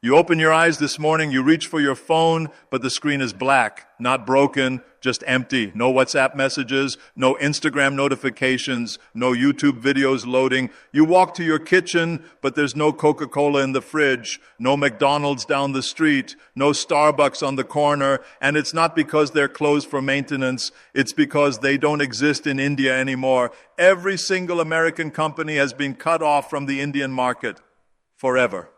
You open your eyes this morning, you reach for your phone, but the screen is black, not broken, just empty. No WhatsApp messages, no Instagram notifications, no YouTube videos loading. You walk to your kitchen, but there's no Coca-Cola in the fridge, no McDonald's down the street, no Starbucks on the corner, and it's not because they're closed for maintenance, it's because they don't exist in India anymore. Every single American company has been cut off from the Indian market forever.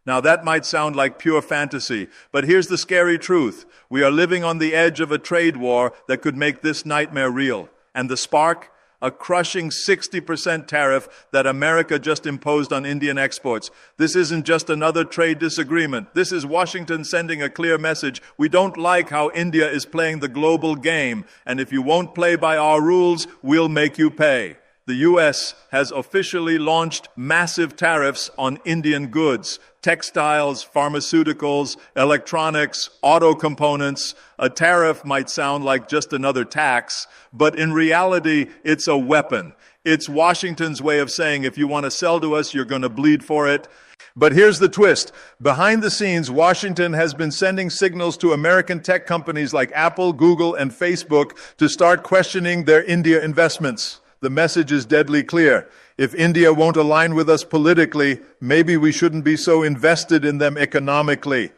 Now that might sound like pure fantasy, but here's the scary truth. We are living on the edge of a trade war that could make this nightmare real. And the spark? A crushing 60% tariff that America just imposed on Indian exports. This isn't just another trade disagreement. This is Washington sending a clear message. We don't like how India is playing the global game, and if you won't play by our rules, we'll make you pay. The U.S. has officially launched massive tariffs on Indian goods, textiles, pharmaceuticals, electronics, auto components. A tariff might sound like just another tax, but in reality, it's a weapon. It's Washington's way of saying, if you want to sell to us, you're going to bleed for it. But here's the twist. Behind the scenes, Washington has been sending signals to American tech companies like Apple, Google, and Facebook to start questioning their India investments. The message is deadly clear. If India won't align with us politically, maybe we shouldn't be so invested in them economically.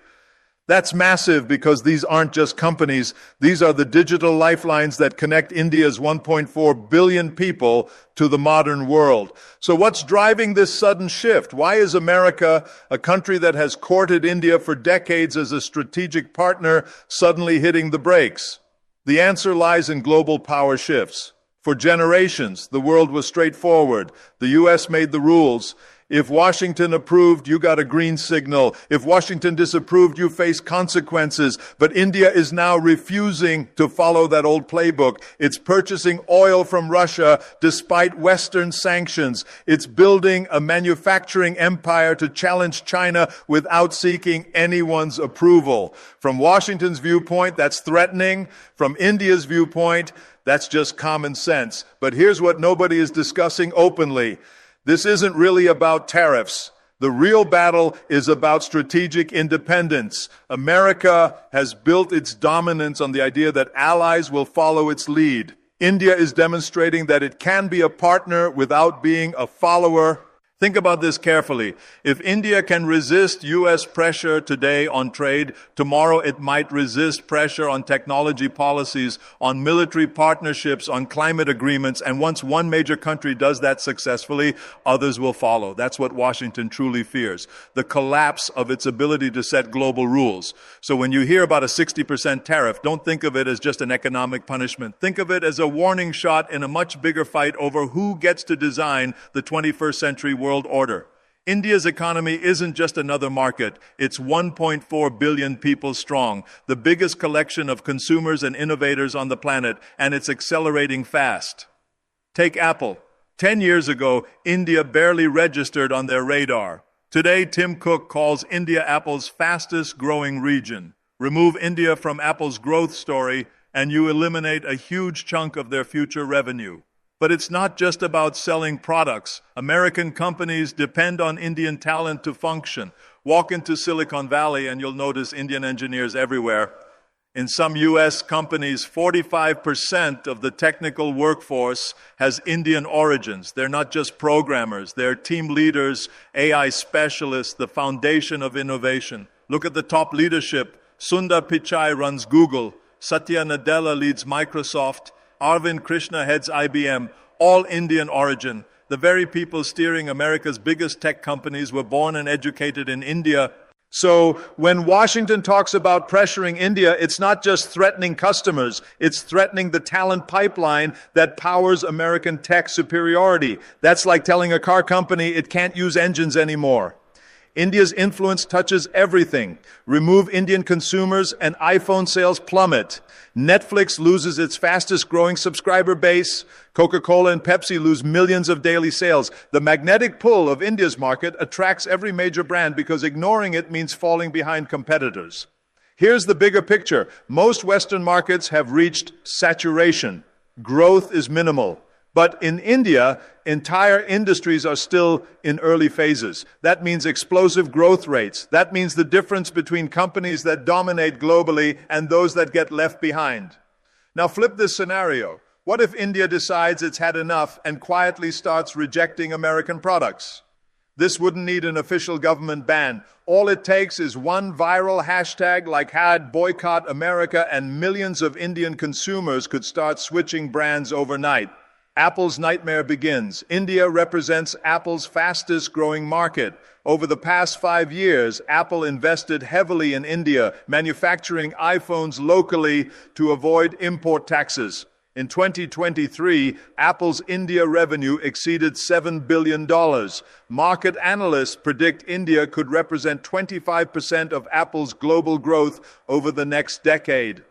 That's massive because these aren't just companies. These are the digital lifelines that connect India's 1.4 billion people to the modern world. So what's driving this sudden shift? Why is America, a country that has courted India for decades as a strategic partner, suddenly hitting the brakes? The answer lies in global power shifts. For generations, the world was straightforward. The U.S. made the rules. If Washington approved, you got a green signal. If Washington disapproved, you face consequences. But India is now refusing to follow that old playbook. It's purchasing oil from Russia despite Western sanctions. It's building a manufacturing empire to challenge China without seeking anyone's approval. From Washington's viewpoint, that's threatening. From India's viewpoint, that's just common sense. But here's what nobody is discussing openly. This isn't really about tariffs. The real battle is about strategic independence. America has built its dominance on the idea that allies will follow its lead. India is demonstrating that it can be a partner without being a follower. Think about this carefully. If India can resist U.S. pressure today on trade, tomorrow it might resist pressure on technology policies, on military partnerships, on climate agreements, and once one major country does that successfully, others will follow. That's what Washington truly fears, the collapse of its ability to set global rules. So when you hear about a 60% tariff, don't think of it as just an economic punishment. Think of it as a warning shot in a much bigger fight over who gets to design the 21st century world order. India's economy isn't just another market. It's 1.4 billion people strong, the biggest collection of consumers and innovators on the planet, and it's accelerating fast. Take Apple. 10 years ago, India barely registered on their radar. Today, Tim Cook calls India Apple's fastest growing region. Remove India from Apple's growth story, and you eliminate a huge chunk of their future revenue. But it's not just about selling products. American companies depend on Indian talent to function. Walk into Silicon Valley and you'll notice Indian engineers everywhere. In some U.S. companies, 45% of the technical workforce has Indian origins. They're not just programmers. They're team leaders, AI specialists, the foundation of innovation. Look at the top leadership. Sundar Pichai runs Google. Satya Nadella leads Microsoft. Arvind Krishna heads IBM, all Indian origin. The very people steering America's biggest tech companies were born and educated in India. So when Washington talks about pressuring India, it's not just threatening customers, it's threatening the talent pipeline that powers American tech superiority. That's like telling a car company it can't use engines anymore. India's influence touches everything. Remove Indian consumers and iPhone sales plummet. Netflix loses its fastest growing subscriber base. Coca-Cola and Pepsi lose millions of daily sales. The magnetic pull of India's market attracts every major brand because ignoring it means falling behind competitors. Here's the bigger picture. Most Western markets have reached saturation. Growth is minimal. But in India, entire industries are still in early phases. That means explosive growth rates. That means the difference between companies that dominate globally and those that get left behind. Now flip this scenario. What if India decides it's had enough and quietly starts rejecting American products? This wouldn't need an official government ban. All it takes is one viral hashtag like #boycott America, and millions of Indian consumers could start switching brands overnight. Apple's nightmare begins. India represents Apple's fastest growing market. Over the past 5 years, Apple invested heavily in India, manufacturing iPhones locally to avoid import taxes. In 2023, Apple's India revenue exceeded $7 billion. Market analysts predict India could represent 25% of Apple's global growth over the next decade.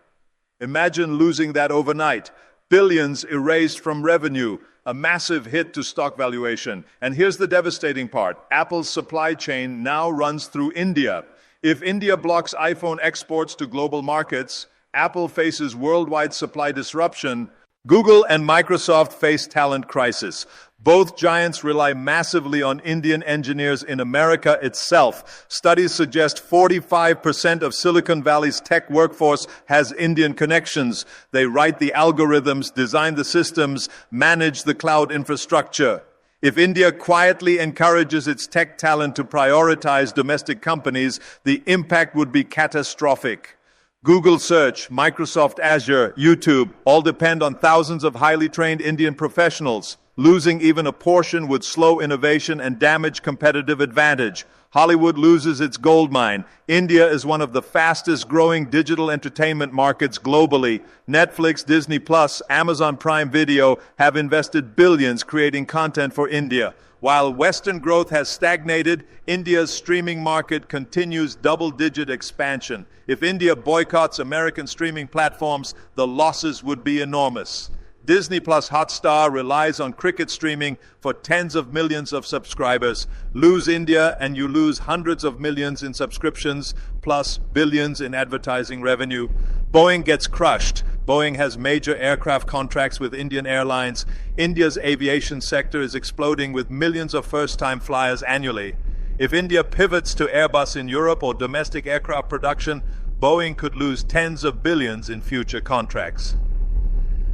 Imagine losing that overnight. Billions erased from revenue, a massive hit to stock valuation. And here's the devastating part. Apple's supply chain now runs through India. If India blocks iPhone exports to global markets, Apple faces worldwide supply disruption. Google and Microsoft face talent crisis. Both giants rely massively on Indian engineers in America itself. Studies suggest 45% of Silicon Valley's tech workforce has Indian connections. They write the algorithms, design the systems, manage the cloud infrastructure. If India quietly encourages its tech talent to prioritize domestic companies, the impact would be catastrophic. Google Search, Microsoft Azure, YouTube all depend on thousands of highly trained Indian professionals. Losing even a portion would slow innovation and damage competitive advantage. Hollywood loses its gold mine. India is one of the fastest growing digital entertainment markets globally. Netflix, Disney Plus, Amazon Prime Video have invested billions creating content for India. While Western growth has stagnated, India's streaming market continues double-digit expansion. If India boycotts American streaming platforms, the losses would be enormous. Disney Plus Hotstar relies on cricket streaming for tens of millions of subscribers. Lose India and you lose hundreds of millions in subscriptions, plus billions in advertising revenue. Boeing gets crushed. Boeing has major aircraft contracts with Indian Airlines. India's aviation sector is exploding with millions of first-time flyers annually. If India pivots to Airbus in Europe or domestic aircraft production, Boeing could lose tens of billions in future contracts.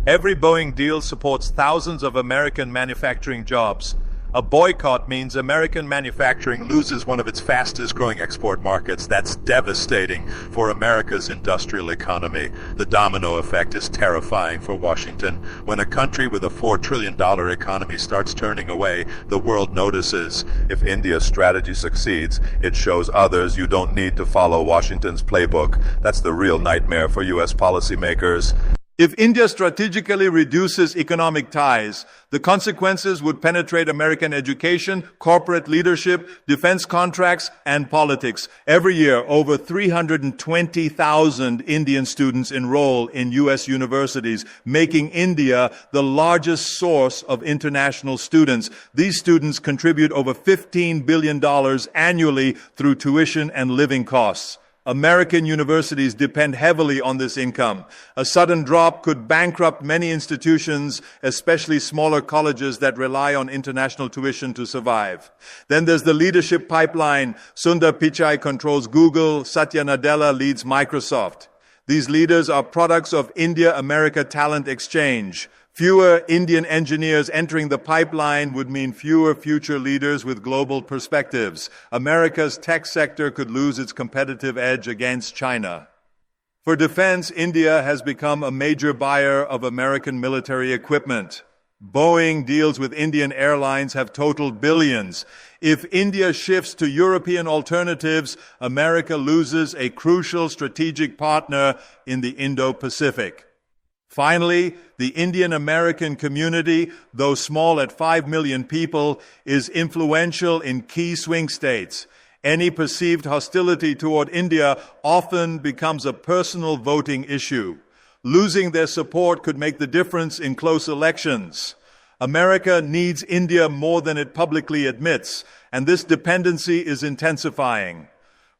Every Boeing deal supports thousands of American manufacturing jobs. A boycott means American manufacturing loses one of its fastest growing export markets. That's devastating for America's industrial economy. The domino effect is terrifying for Washington. When a country with a $4 trillion economy starts turning away, the world notices. If India's strategy succeeds, it shows others you don't need to follow Washington's playbook. That's the real nightmare for U.S. policymakers. If India strategically reduces economic ties, the consequences would penetrate American education, corporate leadership, defense contracts, and politics. Every year, over 320,000 Indian students enroll in U.S. universities, making India the largest source of international students. These students contribute over $15 billion annually through tuition and living costs. American universities depend heavily on this income. A sudden drop could bankrupt many institutions, especially smaller colleges that rely on international tuition to survive. Then there's the leadership pipeline. Sundar Pichai controls Google. Satya Nadella leads Microsoft. These leaders are products of India-America talent exchange. Fewer Indian engineers entering the pipeline would mean fewer future leaders with global perspectives. America's tech sector could lose its competitive edge against China. For defense, India has become a major buyer of American military equipment. Boeing deals with Indian airlines have totaled billions. If India shifts to European alternatives, America loses a crucial strategic partner in the Indo-Pacific. Finally, the Indian-American community, though small at 5 million people, is influential in key swing states. Any perceived hostility toward India often becomes a personal voting issue. Losing their support could make the difference in close elections. America needs India more than it publicly admits, and this dependency is intensifying.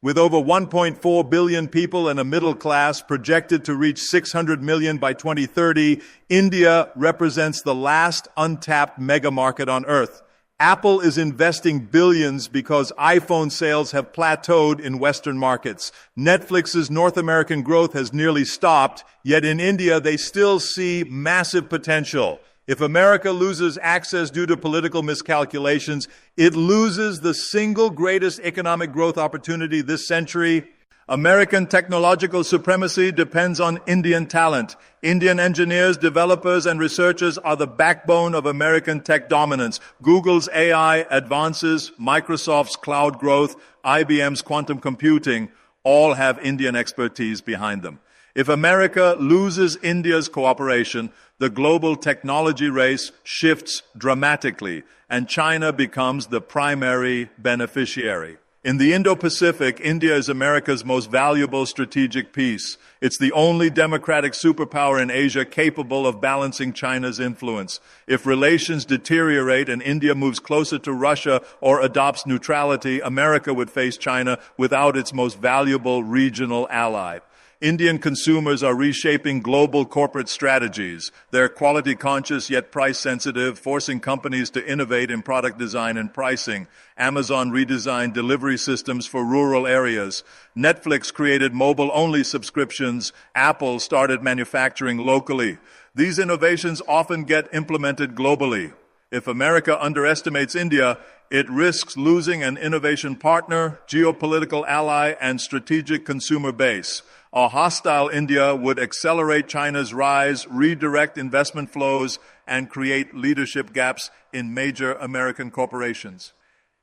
With over 1.4 billion people and a middle class projected to reach 600 million by 2030, India represents the last untapped mega market on Earth. Apple is investing billions because iPhone sales have plateaued in Western markets. Netflix's North American growth has nearly stopped, yet in India they still see massive potential. If America loses access due to political miscalculations, it loses the single greatest economic growth opportunity this century. American technological supremacy depends on Indian talent. Indian engineers, developers, and researchers are the backbone of American tech dominance. Google's AI advances, Microsoft's cloud growth, IBM's quantum computing all have Indian expertise behind them. If America loses India's cooperation, the global technology race shifts dramatically, and China becomes the primary beneficiary. In the Indo-Pacific, India is America's most valuable strategic piece. It's the only democratic superpower in Asia capable of balancing China's influence. If relations deteriorate and India moves closer to Russia or adopts neutrality, America would face China without its most valuable regional ally. Indian consumers are reshaping global corporate strategies. They're quality conscious yet price sensitive, forcing companies to innovate in product design and pricing. Amazon redesigned delivery systems for rural areas. Netflix created mobile-only subscriptions. Apple started manufacturing locally. These innovations often get implemented globally. If America underestimates India, it risks losing an innovation partner, geopolitical ally, and strategic consumer base. A hostile India would accelerate China's rise, redirect investment flows, and create leadership gaps in major American corporations.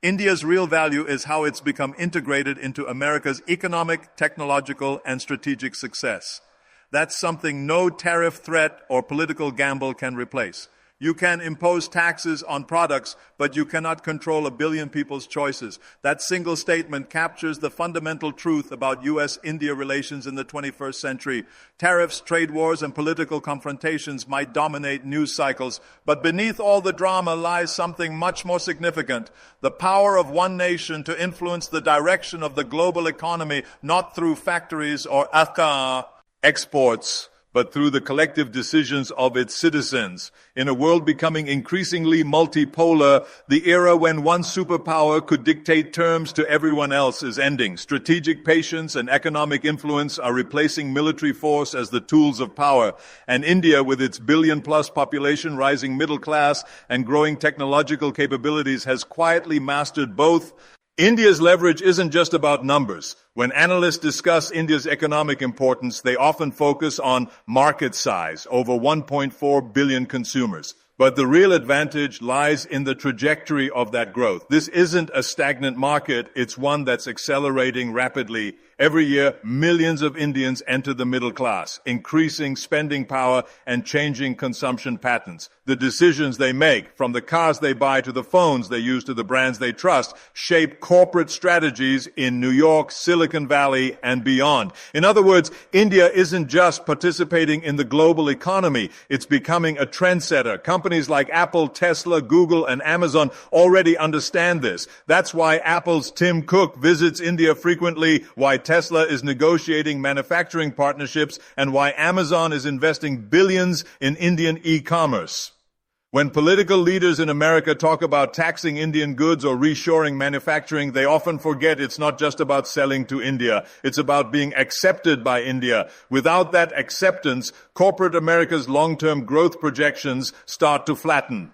India's real value is how it's become integrated into America's economic, technological, and strategic success. That's something no tariff threat or political gamble can replace. You can impose taxes on products, but you cannot control a billion people's choices. That single statement captures the fundamental truth about U.S.-India relations in the 21st century. Tariffs, trade wars, and political confrontations might dominate news cycles, but beneath all the drama lies something much more significant: the power of one nation to influence the direction of the global economy, not through factories or exports, but through the collective decisions of its citizens. In a world becoming increasingly multipolar, the era when one superpower could dictate terms to everyone else is ending. Strategic patience and economic influence are replacing military force as the tools of power. And India, with its billion-plus population, rising middle class, and growing technological capabilities, has quietly mastered both. India's leverage isn't just about numbers. When analysts discuss India's economic importance, they often focus on market size, over 1.4 billion consumers. But the real advantage lies in the trajectory of that growth. This isn't a stagnant market, it's one that's accelerating rapidly. Every year, millions of Indians enter the middle class, increasing spending power and changing consumption patterns. The decisions they make, from the cars they buy to the phones they use to the brands they trust, shape corporate strategies in New York, Silicon Valley, and beyond. In other words, India isn't just participating in the global economy, it's becoming a trendsetter. Companies like Apple, Tesla, Google, and Amazon already understand this. That's why Apple's Tim Cook visits India frequently, why Tesla is negotiating manufacturing partnerships, and why Amazon is investing billions in Indian e-commerce. When political leaders in America talk about taxing Indian goods or reshoring manufacturing, they often forget it's not just about selling to India. It's about being accepted by India. Without that acceptance, corporate America's long-term growth projections start to flatten.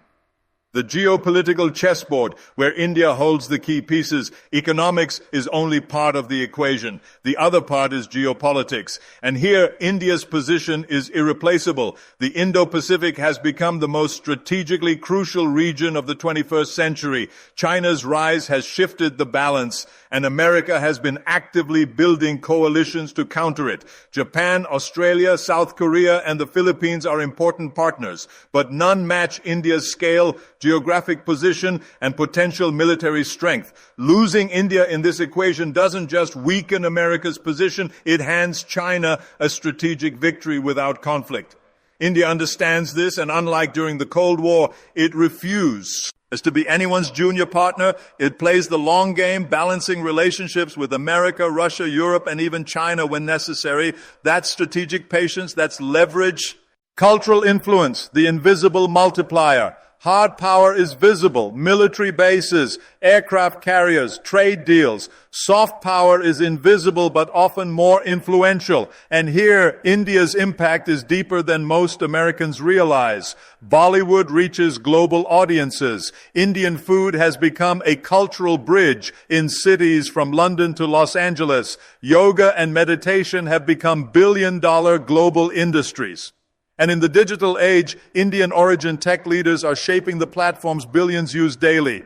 The geopolitical chessboard, where India holds the key pieces, economics is only part of the equation. The other part is geopolitics. And here, India's position is irreplaceable. The Indo-Pacific has become the most strategically crucial region of the 21st century. China's rise has shifted the balance, and America has been actively building coalitions to counter it. Japan, Australia, South Korea, and the Philippines are important partners, but none match India's scale, geographic position, and potential military strength. Losing India in this equation doesn't just weaken America's position, it hands China a strategic victory without conflict. India understands this, and unlike during the Cold War, it refused is to be anyone's junior partner. It plays the long game, balancing relationships with America, Russia, Europe, and even China when necessary. That's strategic patience. That's leverage. Cultural influence, the invisible multiplier. Hard power is visible. Military bases, aircraft carriers, trade deals. Soft power is invisible but often more influential. And here, India's impact is deeper than most Americans realize. Bollywood reaches global audiences. Indian food has become a cultural bridge in cities from London to Los Angeles. Yoga and meditation have become billion-dollar global industries. And in the digital age, Indian origin tech leaders are shaping the platforms billions use daily.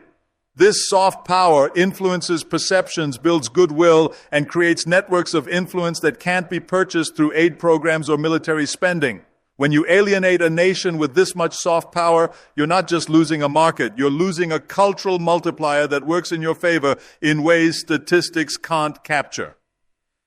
This soft power influences perceptions, builds goodwill, and creates networks of influence that can't be purchased through aid programs or military spending. When you alienate a nation with this much soft power, you're not just losing a market, you're losing a cultural multiplier that works in your favor in ways statistics can't capture.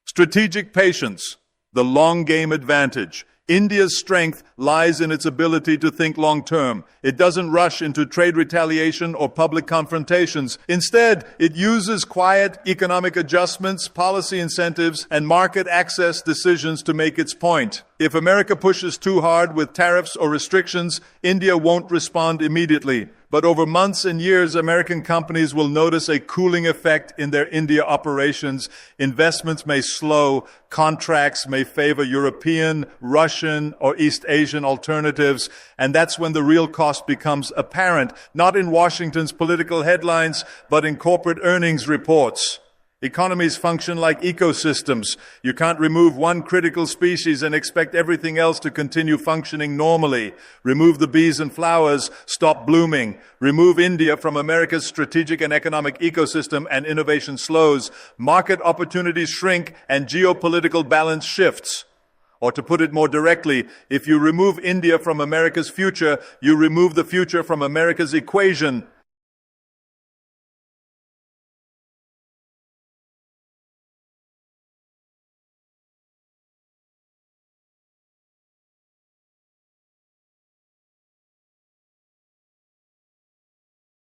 Strategic patience, the long game advantage. India's strength lies in its ability to think long-term. It doesn't rush into trade retaliation or public confrontations. Instead, it uses quiet economic adjustments, policy incentives, and market access decisions to make its point. If America pushes too hard with tariffs or restrictions, India won't respond immediately. But over months and years, American companies will notice a cooling effect in their India operations. Investments may slow, contracts may favor European, Russian, or East Asian alternatives, and that's when the real cost becomes apparent, not in Washington's political headlines, but in corporate earnings reports. Economies function like ecosystems. You can't remove one critical species and expect everything else to continue functioning normally. Remove the bees and flowers, stop blooming. Remove India from America's strategic and economic ecosystem and innovation slows. Market opportunities shrink and geopolitical balance shifts. Or to put it more directly, if you remove India from America's future, you remove the future from America's equation.